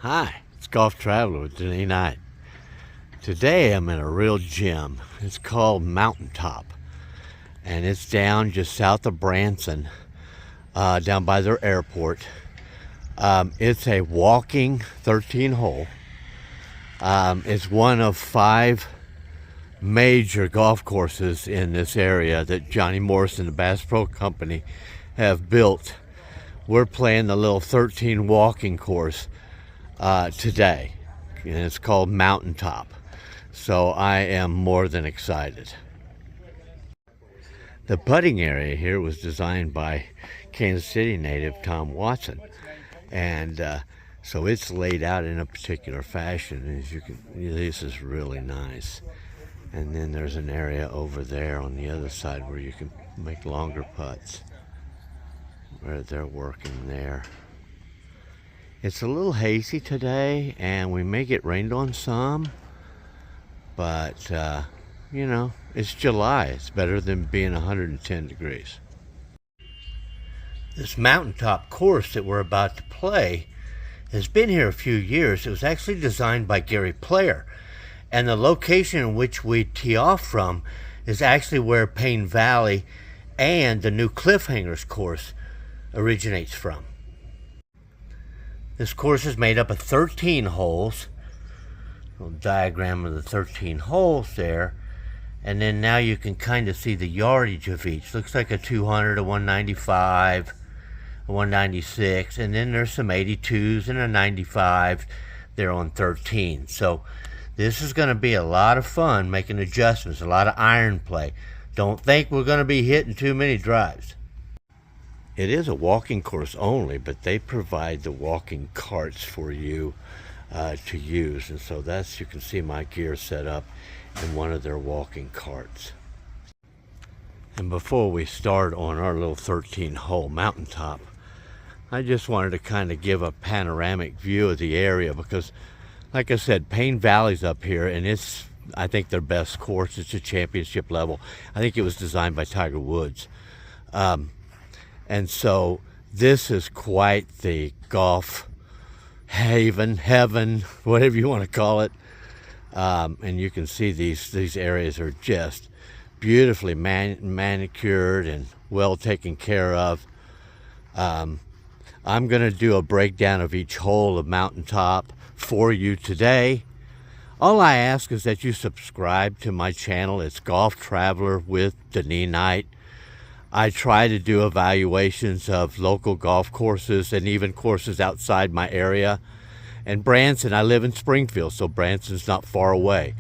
Hi, it's Golf Traveler with Denis. Today I'm in a real gem. It's called Mountaintop, and it's down just south of Branson, down by their airport. It's a walking 13 hole. It's one of 5 major golf courses in this area that Johnny Morris and the Bass Pro Company have built. We're playing the little 13 walking course today, and it's called Mountaintop. So I am more than excited. The putting area here was designed by Kansas City native Tom Watson, and so it's laid out in a particular fashion. As you can, this is really nice. And then there's an area over there on the other side where you can make longer putts, where they're working there. It's a little hazy today, and we may get rained on some, but you know, it's July. It's better than being 110 degrees. This Mountaintop course that we're about to play has been here a few years. It was actually designed by Gary Player, and the location in which we tee off from is actually where Payne Valley and the new Cliffhangers course originates from. This course is made up of 13 holes. A little diagram of the 13 holes there. And then now you can kind of see the yardage of each. Looks like a 200, a 195, a 196. And then there's some 82s and a 95 there on 13. So this is going to be a lot of fun making adjustments, a lot of iron play. Don't think we're going to be hitting too many drives. It is a walking course only, but they provide the walking carts for you to use. And so that's, you can see my gear set up in one of their walking carts. And before we start on our little 13-hole Mountaintop, I just wanted to kind of give a panoramic view of the area because, like I said, Payne Valley's up here, and it's, I think, their best course. It's a championship level. I think it was designed by Tiger Woods. And so this is quite the golf haven, heaven, whatever you want to call it. And you can see these areas are just beautifully manicured and well taken care of. I'm going to do a breakdown of each hole of Mountaintop for you today. All I ask is that you subscribe to my channel. It's Golf Traveler with Denis. I try to do evaluations of local golf courses and even courses outside my area. And Branson, I live in Springfield, so Branson's not far away.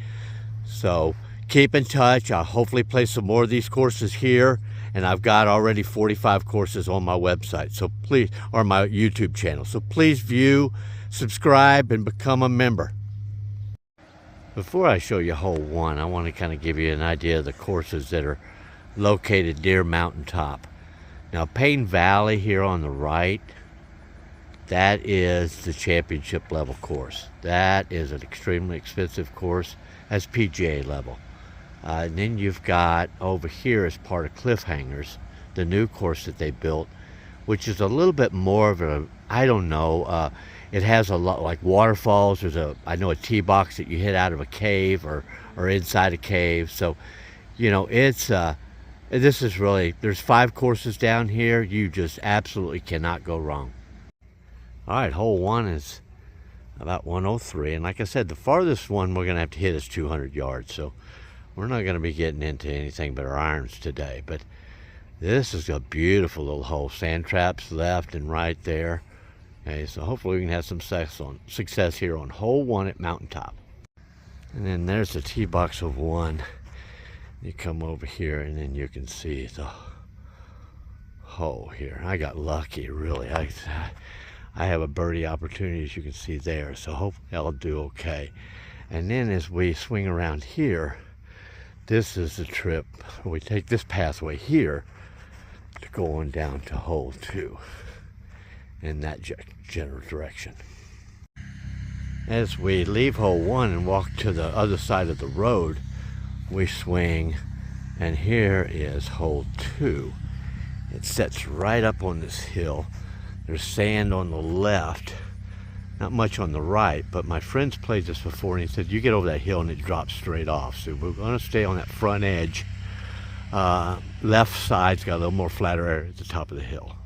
So keep in touch. I'll hopefully play some more of these courses here. And I've got already 45 courses on my website, so please, or my YouTube channel. So please view, subscribe, and become a member. Before I show you hole 1, I want to kind of give you an idea of the courses that are located near Mountaintop. Now, Payne Valley here on the right, that is the championship level course. That is an extremely expensive course. That's PGA level. And then you've got over here as part of Cliffhangers, the new course that they built, which is a little bit more of a, I don't know, it has a lot like waterfalls. There's a, I know, a tee box that you hit out of a cave or inside a cave. So, you know, it's this is really, there's 5 courses down here. You just absolutely cannot go wrong. All right, hole 1 is about 103. And like I said, the farthest one we're going to have to hit is 200 yards. So we're not going to be getting into anything but our irons today. But this is a beautiful little hole. Sand traps left and right there. Okay, so hopefully we can have some success here on hole 1 at Mountaintop. And then there's the tee box of 1. You come over here and then you can see the hole here. I got lucky, really. I have a birdie opportunity, as you can see there, so hopefully I'll do okay. And then as we swing around here, this is the trip. We take this pathway here to go on down to hole 2 in that general direction. As we leave hole 1 and walk to the other side of the road, we swing, and here is hole 2. It sets right up on this hill. There's sand on the left, Not much on the right, but my friend's played this before, and he said you get over that hill and it drops straight off. So we're going to stay on that front edge. Left side's got a little more flatter area at the top of the hill.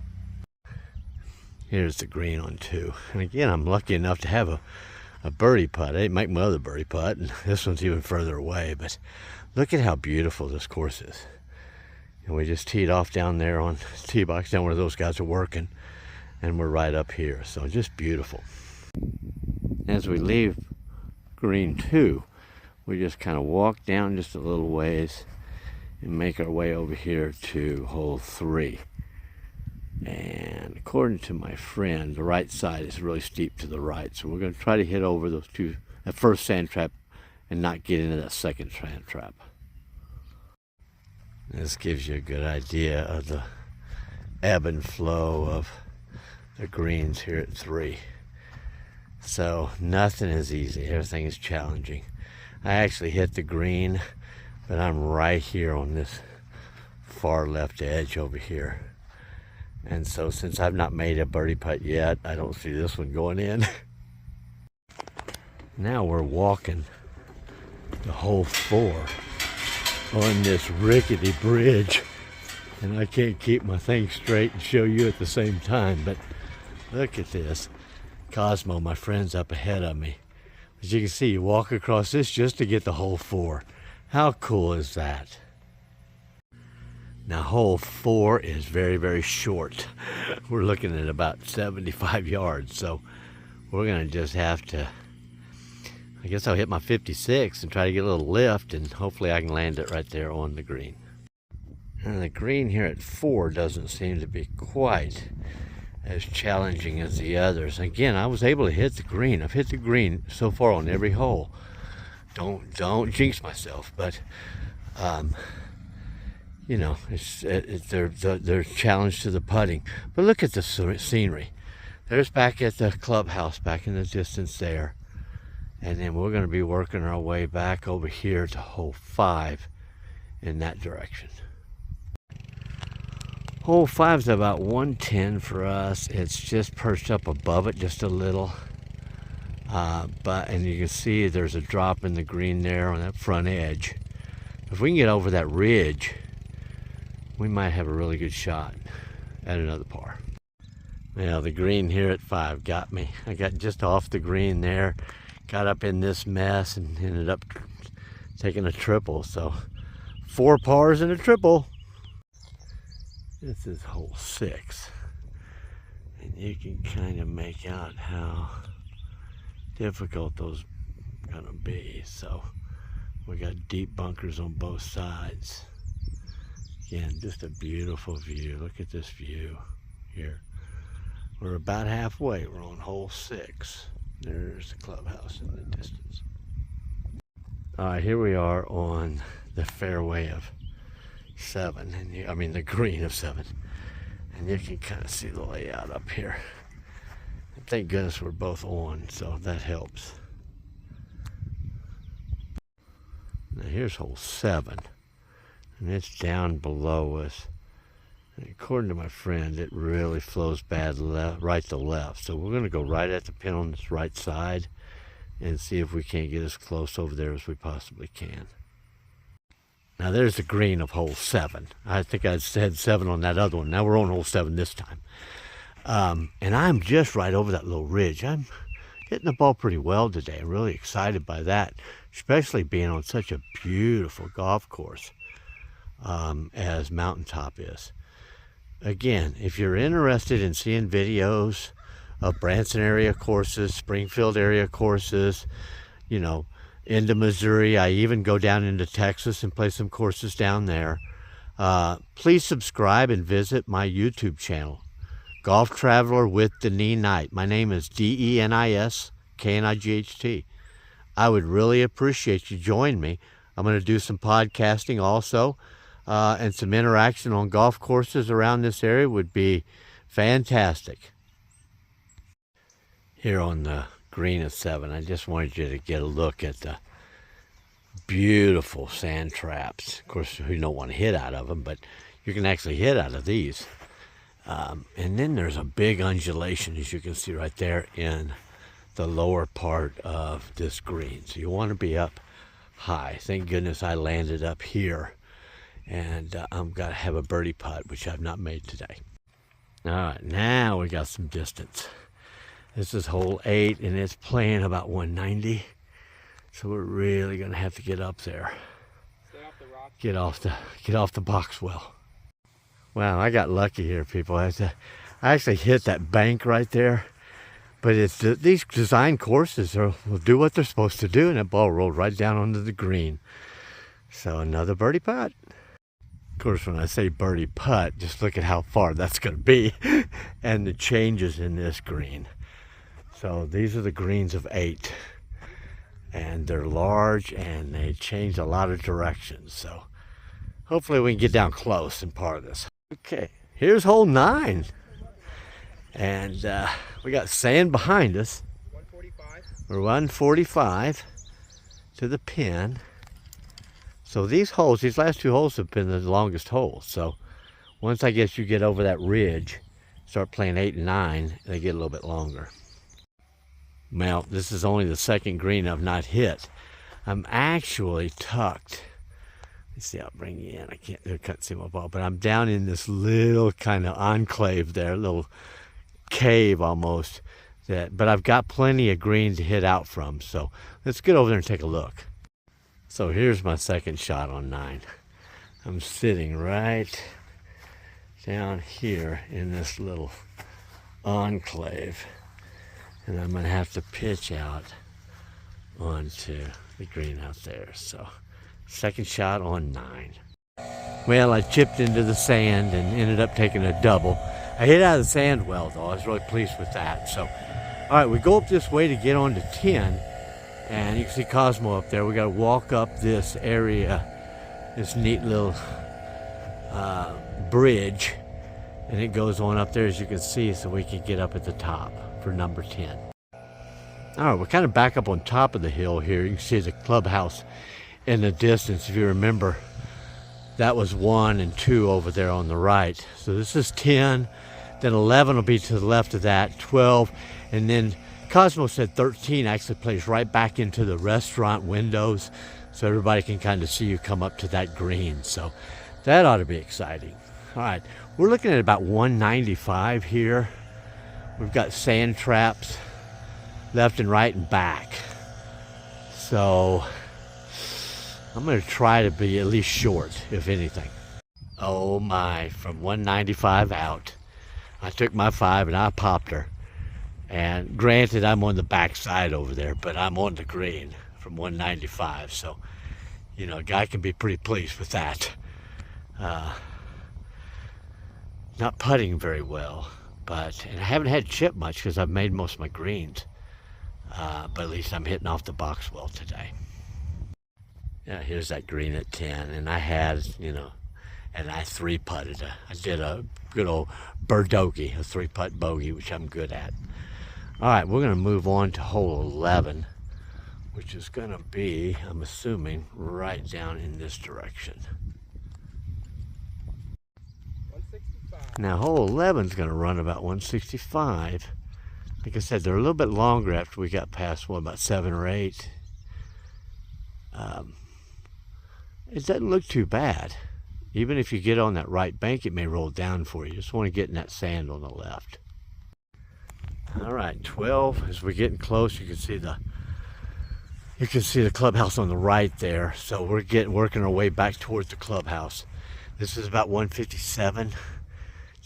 Here's the green on 2. And again, I'm lucky enough to have a birdie putt. I didn't make my other birdie putt, and this one's even further away. But look at how beautiful this course is. And we just teed off down there on the tee box, down where those guys are working. And we're right up here. So just beautiful. As we leave green 2, we just kind of walk down just a little ways and make our way over here to hole 3. And according to my friend, the right side is really steep to the right, so we're going to try to hit over those two, that first sand trap, and not get into that second sand trap. This gives you a good idea of the ebb and flow of the greens here at 3. So nothing is easy, everything is challenging. I actually hit the green, but I'm right here on this far left edge over here. And so since I've not made a birdie putt yet, I don't see this one going in. Now we're walking to hole 4 on this rickety bridge. And I can't keep my thing straight and show you at the same time, but look at this. Cosmo, my friend's up ahead of me. As you can see, you walk across this just to get to hole 4. How cool is that? Now hole 4 is very, very short. We're looking at about 75 yards, so we're gonna just have to, I guess I'll hit my 56 and try to get a little lift, and hopefully I can land it right there on the green. And the green here at 4 doesn't seem to be quite as challenging as the others. Again, I was able to hit the green. I've hit the green so far on every hole. Don't jinx myself, but you know, they're challenged to the putting. But look at the scenery. There's back at the clubhouse, back in the distance there. And then we're going to be working our way back over here to hole 5 in that direction. Hole 5 is about 110 for us. It's just perched up above it just a little. And you can see there's a drop in the green there on that front edge. If we can get over that ridge, we might have a really good shot at another par. Now the green here at 5 got me. I got just off the green there, got up in this mess and ended up taking a triple. So 4 pars and a triple. This is hole 6. And you can kind of make out how difficult those are gonna be. So we got deep bunkers on both sides. Again, just a beautiful view. Look at this view here. We're about halfway. We're on hole 6. There's the clubhouse in the distance. All right, here we are on the fairway of 7, and I mean the green of 7, and you can kind of see the layout up here. And thank goodness we're both on, so that helps. Now here's hole 7. And it's down below us. And according to my friend, it really flows bad right to left. So we're going to go right at the pin on this right side and see if we can't get as close over there as we possibly can. Now there's the green of hole 7. I think I said 7 on that other one. Now we're on hole 7 this time. And I'm just right over that little ridge. I'm hitting the ball pretty well today. I'm really excited by that, especially being on such a beautiful golf course. As Mountaintop is. Again, if you're interested in seeing videos of Branson area courses, Springfield area courses, you know, into Missouri, I even go down into Texas and play some courses down there. Please subscribe and visit my YouTube channel, Golf Traveler with Denis Knight. My name is Denis Knight. I would really appreciate you join me. I'm going to do some podcasting also. And some interaction on golf courses around this area would be fantastic. Here on the green of 7, I just wanted you to get a look at the beautiful sand traps. Of course, you don't want to hit out of them, but you can actually hit out of these. And then there's a big undulation, as you can see right there in the lower part of this green. So you want to be up high. Thank goodness I landed up here. And I'm going to have a birdie putt, which I've not made today. All right, now we got some distance. This is hole 8, and it's playing about 190. So we're really going to have to get up there. Stay off the rock. Get off the box well. Wow, I got lucky here, people. I actually hit that bank right there. But it's these design courses will do what they're supposed to do, and that ball rolled right down onto the green. So another birdie putt. Of course, when I say birdie putt, just look at how far that's going to be and the changes in this green. So these are the greens of 8. And they're large, and they change a lot of directions. So hopefully we can get down close and par this. Okay, here's hole 9. And we got sand behind us. 145. We're 145 to the pin. So these last 2 holes have been the longest holes. So once I guess you get over that ridge, start playing 8 and 9, they get a little bit longer. Well, this is only the second green I've not hit. I'm actually tucked. Let's see, I'll bring you in. I can't see my ball, but I'm down in this little kind of enclave there, little cave almost. But I've got plenty of green to hit out from. So let's get over there and take a look. So here's my second shot on 9. I'm sitting right down here in this little enclave. And I'm going to have to pitch out onto the green out there. So, second shot on 9. Well, I chipped into the sand and ended up taking a double. I hit out of the sand well, though. I was really pleased with that. So, all right, we go up this way to get on to 10. And you can see Cosmo up there. We got to walk up this area, this neat little bridge. And it goes on up there, as you can see, so we can get up at the top for number 10. All right, we're kind of back up on top of the hill here. You can see the clubhouse in the distance. If you remember, that was 1 and 2 over there on the right. So this is 10, then 11 will be to the left of that, 12, and then Cosmo said 13 actually plays right back into the restaurant windows, so everybody can kind of see you come up to that green. So that ought to be exciting. All right, we're looking at about 195 here. We've got sand traps left and right and back. So I'm going to try to be at least short, if anything. Oh my, from 195 out. I took my 5 and I popped her. And granted, I'm on the back side over there, but I'm on the green from 195. So, you know, a guy can be pretty pleased with that. Not putting very well. And I haven't had chip much because I've made most of my greens. But at least I'm hitting off the box well today. Yeah, here's that green at 10. And I had, and I 3-putted. I did a good old birdogey, a 3-putt bogey, which I'm good at. All right, we're going to move on to hole 11, which is going to be, I'm assuming, right down in this direction. Now, hole 11 is going to run about 165. Like I said, they're a little bit longer after we got past, about 7 or 8. It doesn't look too bad. Even if you get on that right bank, it may roll down for you. You just want to get in that sand on the left. All right, 12. As we're getting close, you can see the clubhouse on the right there. So we're working our way back towards the clubhouse. This is about 157.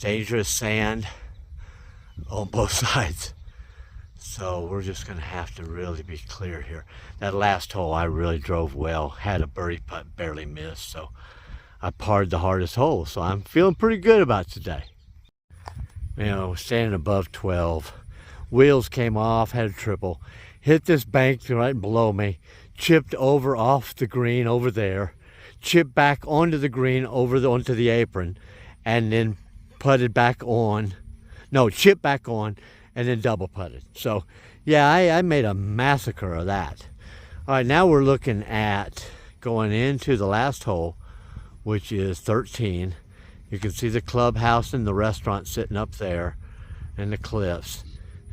Dangerous sand on both sides. So we're just going to have to really be clear here. That last hole I really drove well. Had a birdie putt, barely missed. So I parred the hardest hole. So I'm feeling pretty good about today. Standing above 12. Wheels came off, had a triple. Hit this bank right below me. Chipped over off the green over there. Chipped back onto the green onto the apron. And then putted back on. No, chipped back on. And then double putted. So, yeah, I made a massacre of that. All right, now we're looking at going into the last hole, which is 13. You can see the clubhouse and the restaurant sitting up there and the cliffs.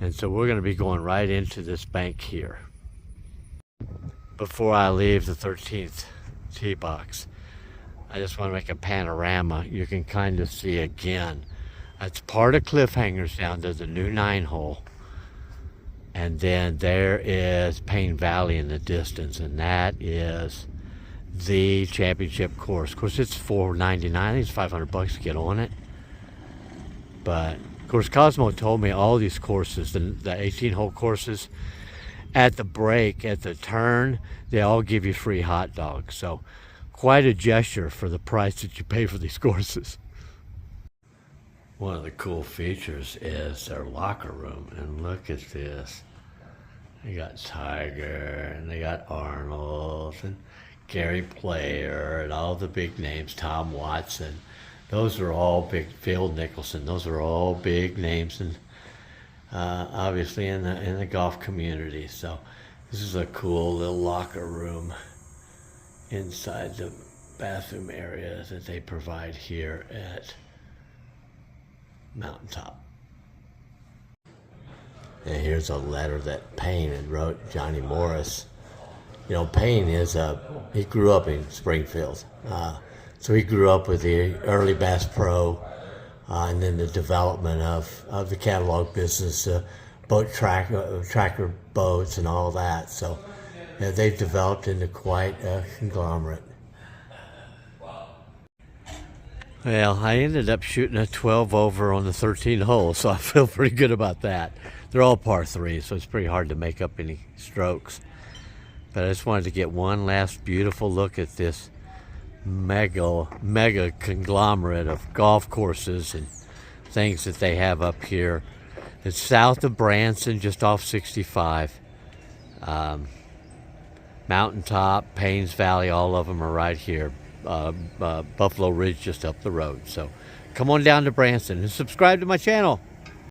And so we're going to be going right into this bank here. Before I leave the 13th tee box, I just want to make a panorama. You can kind of see again. That's part of Cliffhangers down to the new 9-hole. And then there is Payne Valley in the distance, and that is the championship course. Of course, it's $4.99. I think it's $500 to get on it. But of course, Cosmo told me all these courses, the 18-hole courses, at the break, at the turn, they all give you free hot dogs. So quite a gesture for the price that you pay for these courses. One of the cool features is their locker room, and look at this. They got Tiger, and they got Arnold, and Gary Player, and all the big names, Tom Watson. Those are all big, Phil Nicholson. Those are all big names, and obviously in the golf community. So this is a cool little locker room inside the bathroom area that they provide here at Mountaintop. And here's a letter that Payne had wrote Johnny Morris. You know, Payne he grew up in Springfield. So he grew up with the early Bass Pro, and then the development of the catalog business, tracker boats and all that. So they've developed into quite a conglomerate. Well, I ended up shooting a 12 over on the 13 hole, so I feel pretty good about that. They're all par 3, so it's pretty hard to make up any strokes. But I just wanted to get one last beautiful look at this mega conglomerate of golf courses and things that they have up here. It's south of Branson, just off 65. Mountaintop, Payne's Valley, all of them are right here. Buffalo Ridge just up the road. So come on down to Branson and subscribe to my channel.